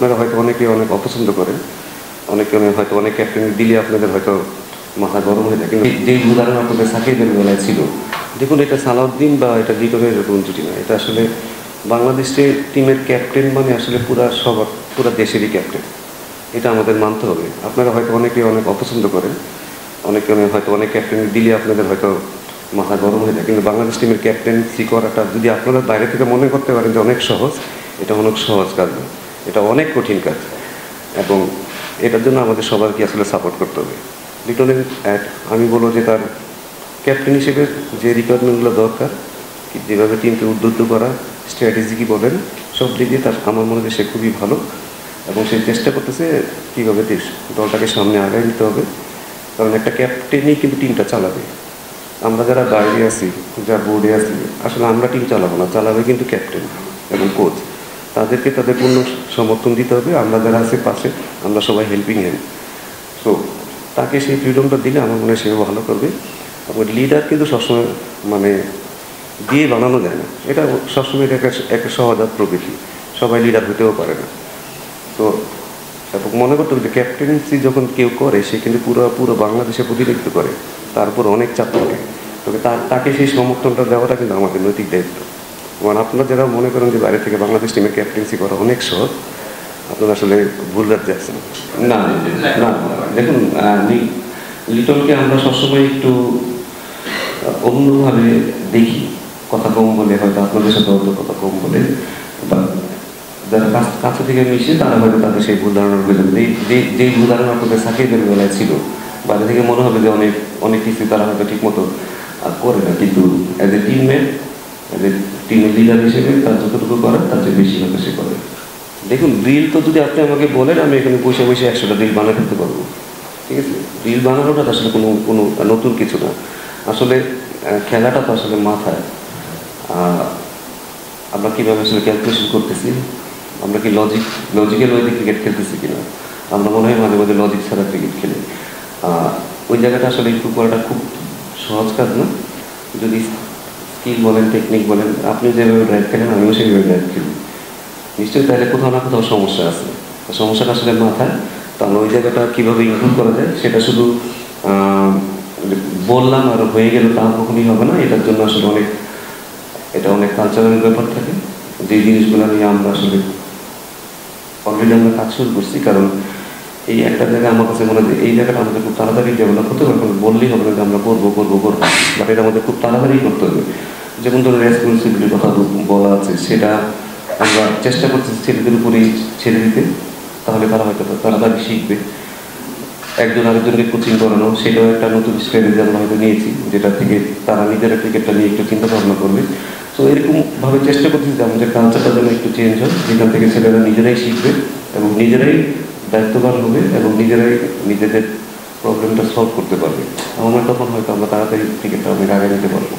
আপনারা হয়তো অনেকে অনেক অপছন্দ করেন, অনেকে হয়তো অনেক ক্যাপ্টেন দিলে আপনাদের হয়তো মাথা গরম হয়ে থাকে। যেই উদাহরণ আপনাদের সাকিবের বেলায় ছিল, দেখুন এটা সালাউদ্দিন বা এটা লিটনের এরকম জুটি না, এটা আসলে বাংলাদেশ টিমের ক্যাপ্টেন মানে আসলে পুরা দেশেরই ক্যাপ্টেন, এটা আমাদের মানতে হবে। আপনারা হয়তো অনেকে অনেক অপছন্দ করেন, অনেকে হয়তো অনেক ক্যাপ্টেন দিলে আপনাদের হয়তো মাথা গরম হয়ে যায়, কিন্তু বাংলাদেশ টিমের ক্যাপ্টেন্সি করাটা যদি আপনারা বাইরে থেকে মনে করতে পারেন যে অনেক সহজ, এটা অনেক সহজ কাজ না, এটা অনেক কঠিন কাজ, এবং এটার জন্য আমাদের সবাইকে আসলে সাপোর্ট করতে হবে। লিটনের আমি বলবো যে তার ক্যাপ্টেন হিসেবে যে রিকোয়ারমেন্টগুলো দরকার, যেভাবে টিমকে উদ্বুদ্ধ করা, স্ট্র্যাটেজি কি বলেন, সব দিক দিয়ে তার আমার মনে হয় সে খুবই ভালো, এবং সে চেষ্টা করতেছে কীভাবে দলটাকে সামনে আগায় নিতে হবে। কারণ একটা ক্যাপ্টেনই কিন্তু টিমটা চালাবে। আমরা যারা বাইরে আছি, যারা বোর্ডে আছি, আসলে আমরা টিম চালাবো না, চালাবে কিন্তু ক্যাপ্টেন এবং কোচ। তাদেরকে তাদের পূর্ণ সমর্থন দিতে হবে। আমরা যারা আছি পাশে, আমরা সবাই হেল্পিং হ্যান্ড। সো তাকে সেই ফ্রিডমটা দিলে আমার মনে হয় সেও ভালো করবে। এবং লিডার কিন্তু সবসময় মানে দিয়ে বানানো যায় না, এটা সবসময় একটা সহজাত প্রকৃতি, সবাই লিডার হতেও পারে না। তো এবং মনে করতে হবে যে ক্যাপ্টেন্সি যখন কেউ করে, সে কিন্তু পুরো বাংলাদেশে প্রতিনিধিত্ব করে, তারপর অনেক চাপ থাকে। তবে তাকে সেই সমর্থনটা দেওয়াটা কিন্তু আমাদের নৈতিক দায়িত্ব। মানে আপনারা যারা মনে করেন যে বাইরে থেকে বাংলাদেশ টিমের ক্যাপ্টেন্সি করা অনেক সহজ, আপনারা আসলে ভুল রাখতে যাচ্ছেন। না না, দেখুন লিটনকে আমরা সবসময় একটু অন্যভাবে দেখি, কথা কম বলে, হয়তো আপনাদের সাথে হয়তো কথা কম বলে, বা যারা কাছে থেকে মিশে তারা হয়তো তাদের সেই ভুল ধারণা হয়ে যাবে। যেই ভুল ধারণা আপনাদের সাকিবের বেলায় ছিল, বাইরে থেকে মনে হবে যে অনেক কিছু তারা হয়তো ঠিক মতো করে না, কিন্তু as a teammate, as a টিমের লিডার হিসেবে তার যতটুকু করার তার চেয়ে বেশি হয়তো সে করে। দেখুন রিল তো যদি আপনি আমাকে বলেন, আমি এখানে বসে 100টা রিল বানিয়ে ফেলতে পারবো, ঠিক আছে। রিল বানানোটা আসলে কোনো নতুন কিছু না। আসলে খেলাটা তো আসলে মাথায়, আমরা কীভাবে আসলে ক্যালকুলেশন করতেছি, আমরা কি লজিক্যাল ওয়েতে ক্রিকেট খেলতেছি কিনা। আমরা মনে হয় মাঝে মাঝে লজিক ছাড়া ক্রিকেট খেলি। ওই জায়গাটা আসলে ইম্প্রুভ করাটা খুব সহজ কাজ না। যদি স্কিল বলেন, টেকনিক বলেন, আপনি যেভাবে ড্রাইভ খেলেন, আমিও সেইভাবে ড্রাইভ খেলি, নিশ্চয়ই তাহলে কোথাও না কোথাও সমস্যা আছে। সমস্যাটা আসলে মাথায়। তো আমরা ওই জায়গাটা কীভাবে ইমপ্রুভ করা যায়, সেটা শুধু বললাম আর হয়ে গেল তা কখনই হবে না। এটার জন্য আসলে অনেক কালচারাল ব্যাপার থাকে, যে জিনিসগুলো নিয়ে আমরা আসলে অলরেডি আমরা কাজ শুরু করছি। কারণ এই একটা জায়গায় আমার কাছে মনে হয় এই জায়গাটা আমাদের খুব তাড়াতাড়ি ডেভেলপ করতে হবে। এখন বললেই হবে না যে আমরা করবো, বাট এটা আমাদের খুব তাড়াতাড়ি করতে হবে। যেমন ধরুন রেসপন্সিবিলিটির কথা বলা আছে, সেটা আমরা চেষ্টা করছি ছেলেদের উপরেই ছেড়ে দিতে, তাহলে তারা হয়তো তাড়াতাড়ি শিখবে। একজন আরেকজনকে কোচিং করানো, সেটাও একটা নতুন স্ট্র্যাটেজি আমরা হয়তো নিয়েছি, যেটা থেকে তারা নিজেরা ক্রিকেটটা নিয়ে একটু চিন্তা ভাবনা করবে। তো এরকমভাবে চেষ্টা করছি যে আমাদের কালচারটা যেন একটু চেঞ্জ হয়, যেখান থেকে ছেলেরা নিজেরাই শিখবে এবং নিজেরাই দায়িত্ববান হবে এবং নিজেরাই নিজেদের প্রবলেমটা সলভ করতে পারবে। আমার তখন হয়তো আমরা তাড়াতাড়ি ক্রিকেটটা অনেক আগে নিতে পারবো।